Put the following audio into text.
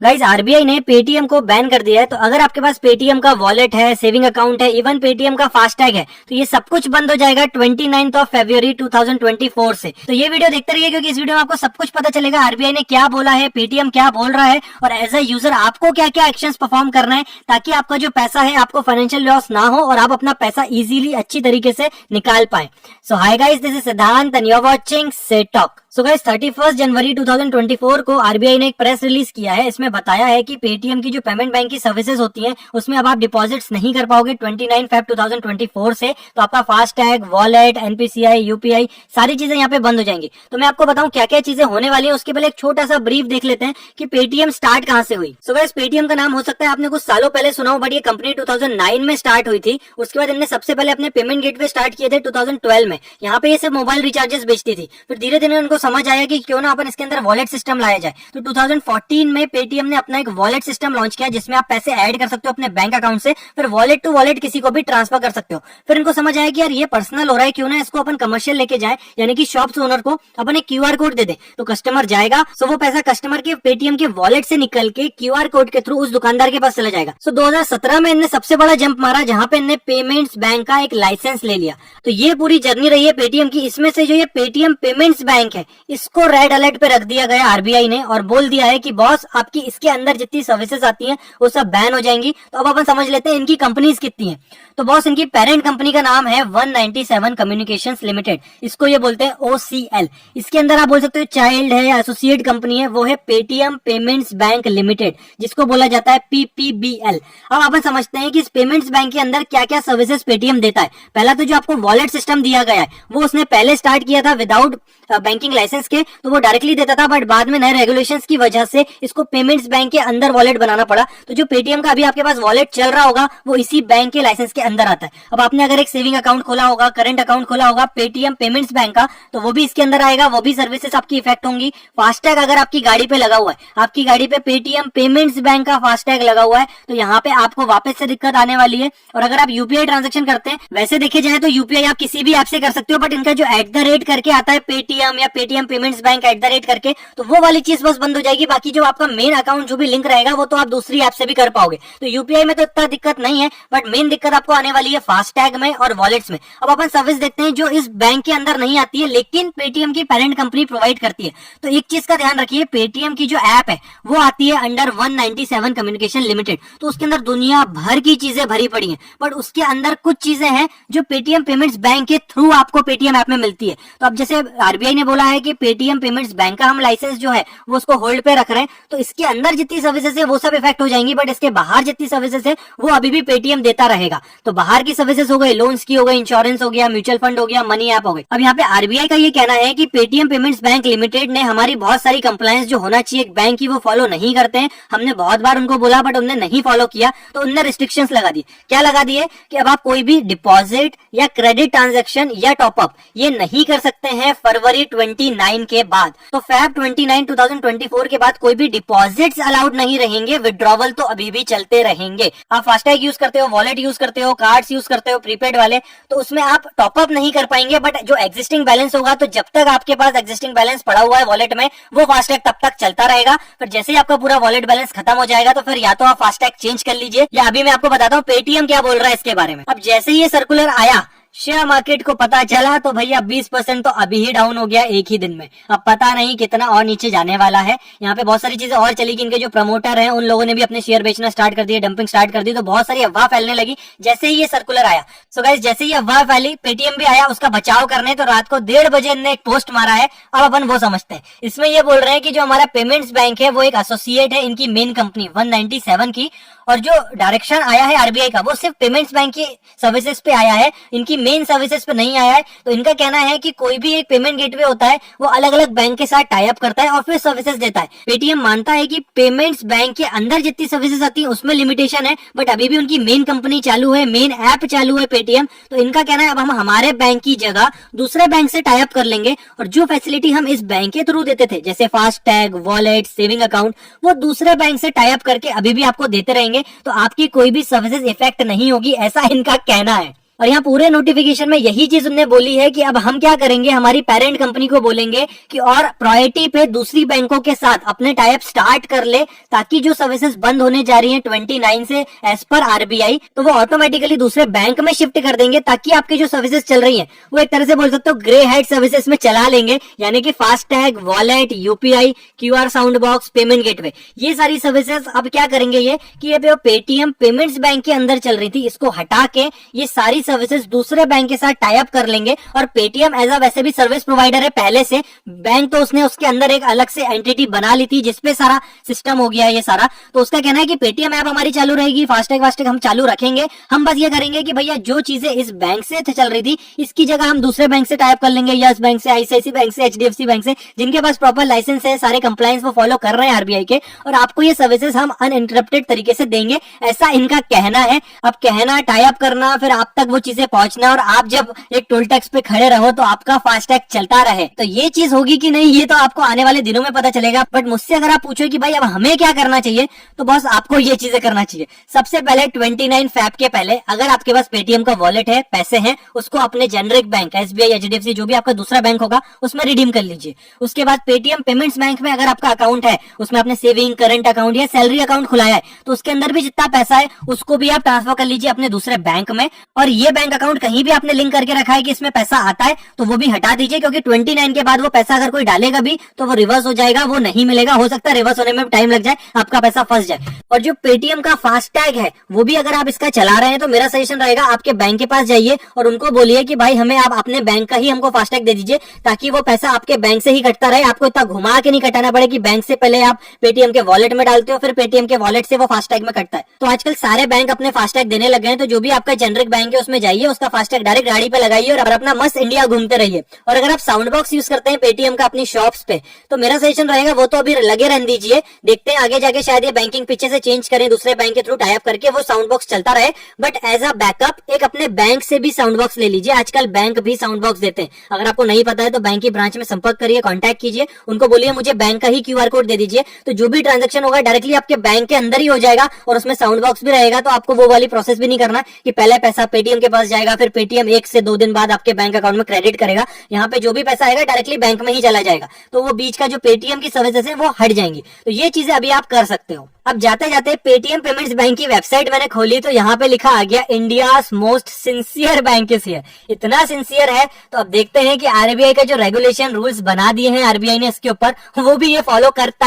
Guys RBI ने Paytm को ban कर दिया है। तो अगर आपके पास पेटीएम का वॉलेट है, सेविंग अकाउंट है, इवन पेटीएम का फास्टैग है, तो ये सब कुछ बंद हो जाएगा 29 फरवरी 2024 से। तो ये वीडियो देखते रहिए क्योंकि इस वीडियो में आपको सब कुछ पता चलेगा आरबीआई ने क्या बोला है, पेटीएम क्या बोल रहा है और एज अ यूजर आपको क्या क्या एक्शंस परफॉर्म करना है ताकि आपका जो पैसा है आपको फाइनेंशियल लॉस ना हो और आप अपना पैसा इजीली अच्छी तरीके से निकाल पाए। So hi guys, this is Siddhant and you are watching set talk. So guys 31 जनवरी 2024 को आरबीआई ने एक प्रेस रिलीज किया है। इसमें बताया है कि पेटीएम की जो पेमेंट बैंक की सर्विसेज होती हैं उसमें अब आप डिपॉजिट्स नहीं कर पाओगे 29 फेब 2024 से। तो आपका फास्टैग, वॉलेट, एनपीसीआई, यूपीआई सारी चीजें यहाँ पे बंद हो जाएंगी। तो मैं आपको बताऊं क्या क्या चीजें होने वाली है। उसके पहले एक छोटा सा ब्रीफ देख लेते हैं कि पेटीएम स्टार्ट कहाँ से हुई। सो गाइस पेटीएम का नाम हो सकता है आपने कुछ सालों पहले सुना हो, बट ये कंपनी 2009 में स्टार्ट हुई थी। उसके बाद इन्होंने सबसे पहले अपने पेमेंट गेटवे स्टार्ट किए थे 2012 में। यहाँ पे ये सिर्फ मोबाइल रिचार्जेस बेचती थी। फिर धीरे धीरे उनको समझ आया कि क्यों ना अपन इसके अंदर वॉलेट सिस्टम लाया जाए। तो 2014 में पेटीएम ने अपना एक वॉलेट सिस्टम लॉन्च किया जिसमें आप पैसे ऐड कर सकते हो अपने बैंक अकाउंट से, फिर वॉलेट टू वॉलेट किसी को भी ट्रांसफर कर सकते हो। फिर इनको समझ आया कि यार ये पर्सनल हो रहा है, क्यों ना इसको अपन कमर्शियल लेके जाए, यानी कि शॉप्स ओनर को अपन एक क्यूआर कोड दे दे तो कस्टमर जाएगा। सो वो पैसा कस्टमर के पेटीएम के वॉलेट से निकल के क्यूआर कोड के थ्रू उस दुकानदार के पास चला जाएगा। सो 2017 में इन्होंने सबसे बड़ा जंप मारा जहां पे इन्होंने पेमेंट्स बैंक का एक लाइसेंस ले लिया। तो ये पूरी जर्नी रही है पेटीएम की। इसमें से जो ये पेटीएम पेमेंट्स बैंक है इसको रेड अलर्ट पे रख दिया गया आरबीआई ने और बोल दिया है कि बॉस आपकी इसके अंदर जितनी सर्विसेज आती हैं वो सब बैन हो जाएंगी। तो अब अपन समझ लेते हैं इनकी कंपनीज कितनी हैं। तो बॉस इनकी पेरेंट कंपनी का नाम है 197 कम्युनिकेशंस लिमिटेड, इसको ये बोलते हैं ओसीएल। इसके अंदर आप बोल सकते हो चाइल्ड है या एसोसिएट कंपनी है, वो है पेटीएम पेमेंट्स बैंक लिमिटेड जिसको बोला जाता है पीपीबीएल। अब अपन समझते हैं कि इस पेमेंट्स बैंक के अंदर क्या क्या सर्विसेज पेटीएम देता है। पहला तो जो आपको वॉलेट सिस्टम दिया गया है वो उसने पहले स्टार्ट किया था विदाउट बैंकिंग लाइसेंस के, तो वो डायरेक्टली देता था, बट बाद में नए रेगुलेशंस की वजह से इसको पेमेंट्स बैंक के अंदर वॉलेट बनाना पड़ा। तो जो पेटीएम का अभी आपके पास वॉलेट चल रहा होगा वो इसी बैंक के लाइसेंस के अंदर आता है। अब आपने अगर एक सेविंग अकाउंट खोला होगा, करंट अकाउंट खोला होगा पेटीएम पेमेंट्स बैंक का, तो वो भी इसके अंदर आएगा, वो भी सर्विसेज आपकी इफेक्ट होंगी। फास्टैग अगर आपकी गाड़ी पे लगा हुआ है, आपकी गाड़ी पे पेटीएम पेमेंट्स बैंक का फास्टैग लगा हुआ है, तो यहाँ पे आपको वापस से दिक्कत आने वाली है। और अगर आप यूपीआई ट्रांजेक्शन करते हैं, वैसे देखे जाए तो यूपीआई आप किसी भी ऐप से कर सकते हो, बट इनका जो @ करके आता है पेटीएम या पेटीएम पेमेंट्स बैंक @ करके, तो वो वाली चीज बस बंद हो जाएगी। बाकी जो आपका मेन अकाउंट जो भी लिंक रहेगा वो तो आप दूसरी ऐप से भी कर पाओगे। तो यूपीआई में तो इतना दिक्कत नहीं है, बट मेन दिक्कत आपको आने वाली है फास्टैग में और वॉलेट्स में। अब अपन सर्विस देखते हैं जो इस बैंक के अंदर नहीं आती है लेकिन पेटीएम की पेरेंट कंपनी प्रोवाइड करती है। तो एक चीज का ध्यान रखिए, पेटीएम की जो ऐप है वो आती है अंडर 197 कम्युनिकेशन लिमिटेड। तो उसके अंदर दुनिया भर की चीजें भरी पड़ी हैं, बट उसके अंदर कुछ चीजें हैं जो पेटीएम पेमेंट्स बैंक के थ्रू आपको पेटीएम ऐप में मिलती है। तो अब जैसे आरबीआई ने बोला है कि पेटीएम पेमेंट्स बैंक का हम लाइसेंस जो है वो उसको होल्ड पे रख रहे हैं, तो इसके अंदर जितनी सर्विसेज है वो सब इफेक्ट हो जाएंगी, बट इसके बाहर जितनी सर्विसेज है वो अभी भी पेटीएम देता रहेगा। तो बाहर की सर्विसेज हो गई, लोन्स की हो गई, इंश्योरेंस हो गया, म्यूचुअल फंड हो गया, मनी ऐप हो गई। अब यहाँ पे आरबीआई का ये कहना है कि पेटीएम पेमेंट्स बैंक लिमिटेड ने हमारी बहुत सारी कंप्लायंस जो होना चाहिए एक बैंक की वो फॉलो नहीं करते हैं। हमने बहुत बार उनको बोला बट उन्होंने नहीं फॉलो किया, तो उन्होंने रिस्ट्रिक्शंस लगा दिए। क्या लगा दिए कि अब आप कोई भी डिपॉजिट या क्रेडिट ट्रांजेक्शन या टॉपअप ये नहीं कर सकते हैं फरवरी 29 के बाद। तो फेब 29 2024 के बाद कोई भी डिपॉजिट्स अलाउड नहीं रहेंगे, विड्रॉवल तो अभी भी चलते रहेंगे। आप फास्टैग यूज करते हो, वॉलेट यूज करते हो, कार्ड्स यूज करते हो प्रीपेड वाले, तो उसमें आप टॉपअप नहीं कर पाएंगे, बट जो एग्जिस्टिंग बैलेंस होगा, तो जब तक आपके पास एग्जिस्टिंग बैलेंस पड़ा हुआ है वॉलेट में वो फास्टैग तब तक चलता रहेगा। फिर जैसे ही आपका पूरा वॉलेट बैलेंस खत्म हो जाएगा तो फिर या तो आप फास्टैग चेंज कर लीजिए, या अभी मैं आपको बताता हूँ पेटीएम क्या बोल रहा है इसके बारे में। अब जैसे ही ये सर्कुलर आया, शेयर मार्केट को पता चला तो भैया 20% तो अभी ही डाउन हो गया एक ही दिन में। अब पता नहीं कितना और नीचे जाने वाला है। यहाँ पे बहुत सारी चीजें और चली कि इनके जो प्रमोटर हैं उन लोगों ने भी अपने शेयर बेचना स्टार्ट कर दिए, डंपिंग स्टार्ट कर दी, तो बहुत सारी अफवाह फैलने लगी जैसे ही ये सर्कुलर आया। सो गाइस जैसे ही अफवाह फैली, पेटीएम भी आया उसका बचाव करने, तो रात को 1:30 बजे इन्होंने एक पोस्ट मारा है। अब अपन वो समझते हैं। इसमें ये बोल रहे हैं कि जो हमारा पेमेंट्स बैंक है वो एक एसोसिएट है इनकी मेन कंपनी 197 की, और जो डायरेक्शन आया है आरबीआई का वो सिर्फ पेमेंट्स बैंक की सर्विसेज पे आया है, इनकी मेन सर्विसेज पे नहीं आया है। तो इनका कहना है कि कोई भी एक पेमेंट गेटवे होता है वो अलग अलग बैंक के साथ टाई अप करता है और फिर सर्विसेज देता है। पेटीएम मानता है कि पेमेंट्स बैंक के अंदर जितनी सर्विसेज आती है उसमें लिमिटेशन है, बट अभी भी उनकी मेन कंपनी चालू है, मेन ऐप चालू है पेटीएम। तो इनका कहना है अब हम हमारे बैंक की जगह दूसरे बैंक से टाई अप कर लेंगे और जो फैसिलिटी हम इस बैंक के थ्रू देते थे जैसे फास्टैग, वॉलेट, सेविंग अकाउंट, वो दूसरे बैंक से टाई अप करके अभी भी आपको देते रहेंगे। तो आपकी कोई भी सर्विसेज इफेक्ट नहीं होगी, ऐसा इनका कहना है। और यहाँ पूरे नोटिफिकेशन में यही चीज उन्होंने बोली है कि अब हम क्या करेंगे, हमारी पेरेंट कंपनी को बोलेंगे कि और प्रायोरिटी पे दूसरी बैंकों के साथ अपने टाइप स्टार्ट कर ले, ताकि जो सर्विसेज बंद होने जा रही हैं 29 से एज पर आरबीआई, तो वो ऑटोमेटिकली दूसरे बैंक में शिफ्ट कर देंगे, ताकि आपकी जो सर्विसेज चल रही हैं वो एक तरह से बोल सकते हो ग्रे हेड सर्विसेज में चला लेंगे, यानी कि FASTag, wallet, UPI, QR sound box, payment gateway, ये सारी सर्विसेज अब क्या करेंगे ये कि ये पेटीएम पेमेंट्स बैंक के अंदर चल रही थी, इसको हटा के ये सारी सर्विसेज दूसरे बैंक के साथ टाई अप कर लेंगे। और पेटीएम एज अ वैसे भी सर्विस प्रोवाइडर है पहले से, बैंक तो उसने उसके अंदर एक अलग से एंटिटी बना ली थी जिसपे सारा सिस्टम हो गया ये सारा। तो उसका कहना है कि पेटीएम ऐप हमारी चालू रहेगी, फास्टैग वास्टैग हम चालू रखेंगे, हम बस ये करेंगे कि भैया जो चीजें इस बैंक से चल रही थी इसकी जगह हम दूसरे बैंक से टाई अप कर लेंगे, यस बैंक से, आईसीआईसी बैंक से, एचडीएफसी बैंक से, जिनके पास प्रॉपर लाइसेंस है, सारे कंप्लायंस वो फॉलो कर रहे हैं आरबीआई के, और आपको ये सर्विसेज हम अनइंटरप्टेड तरीके से देंगे, ऐसा इनका कहना है। अब कहना, टाई अप करना, फिर आप तक वो चीजें पहुंचना, और आप जब एक टोल टैक्स पे खड़े रहो तो आपका फास्टैग चलता रहे, तो ये चीज होगी कि नहीं ये तो आपको आने वाले दिनों में पता चलेगा। बट मुझसे अगर आप पूछो कि भाई अब हमें क्या करना चाहिए, तो बस आपको ये चीजें करना चाहिए। सबसे पहले 29 फैब के पहले अगर आपके पास पेटीएम का वॉलेट है, पैसे हैं, उसको अपने जेनरिक बैंक एसबीआई, एचडीएफसी, जो भी आपका दूसरा बैंक होगा उसमें रिडीम कर लीजिए। उसके बाद पेटीएम पेमेंट्स बैंक में अगर आपका अकाउंट है, उसमें आपने सेविंग, करंट अकाउंट या सैलरी अकाउंट खुलाया है, तो उसके अंदर भी जितना पैसा है उसको भी आप ट्रांसफर कर लीजिए अपने दूसरे बैंक में। और ये बैंक अकाउंट कहीं भी आपने लिंक करके रखा है कि इसमें पैसा आता है तो वो भी हटा दीजिए, क्योंकि 29 के बाद वो पैसा अगर कोई डालेगा भी तो वो रिवर्स हो जाएगा, वो नहीं मिलेगा, हो सकता है रिवर्स होने में टाइम लग जाए, आपका पैसा फंस जाए। और जो पेटीएम का फास्टैग है वो भी अगर आप इसका चला रहे हैं तो मेरा सजेशन रहेगा आपके बैंक के पास जाइए और उनको बोलिए कि भाई हमें आप अपने बैंक का ही हमको फास्टैग दे दीजिए, ताकि वो पैसा आपके बैंक से ही कटता रहे, आपको इतना घुमा के नहीं कटाना पड़े कि बैंक से पहले आप पेटीएम के वॉलेट में डालते हो, फिर पेटीएम के वॉलेट से वो फास्टैग में कटता है। तो आजकल सारे बैंक अपने फास्टैग देने लगे हैं, तो जो भी आपका जेनरिक बैंक है उसमें जाइए, उसका फास्टैग डायरेक्ट गाड़ी पे लगाइए और अपना मस्त इंडिया घूमते रहिए। और अगर आप साउंड बॉक्स यूज करते हैं पेटीएम का अपनी शॉप्स पे, तो मेरा सजेशन रहेगा वो तो अभी लगे रहने दीजिए, देखते हैं आगे जाके शायद ये बैंकिंग पीछे से चेंज करें, दूसरे बैंक के थ्रू टाई अप करके वो साउंड बॉक्स चलता रहे। बट एज अ बैकअप एक अपने बैंक से भी साउंड बॉक्स ले लीजिए, आजकल बैंक भी साउंड बॉक्स देते हैं। अगर आपको नहीं पता है तो बैंक की ब्रांच में संपर्क करिए, कॉन्टैक्ट कीजिए, उनको बोलिए मुझे बैंक का ही क्यूआर कोड दे दीजिए, तो जो भी ट्रांजेक्शन होगा डायरेक्टली आपके बैंक के अंदर ही हो जाएगा और उसमें साउंड बॉक्स भी रहेगा। तो आपको वो वाली प्रोसेस भी नहीं करना कि पहले पैसा पेटीएम के पास जाएगा, फिर पेटीएम 1 से 2 दिन बाद आपके बैंक अकाउंट में क्रेडिट करेगा। यहाँ पे जो भी पैसा आएगा डायरेक्टली बैंक में ही चला जाएगा, तो वो बीच का जो पेटीएम की सर्विसेज है वो हट जाएंगी। तो ये चीजें अभी आप कर सकते हो। अब जाते जाते पेटीएम पेमेंट्स बैंक की वेबसाइट मैंने खोली तो यहाँ पे लिखा आ गया India most sincere bank is here. इतना सिंसियर है तो अब देखते हैं कि आरबीआई का जो रेगुलेशन रूल्स बना दिए हैं आरबीआई ने इसके ऊपर, वो भी ये फॉलो करता है।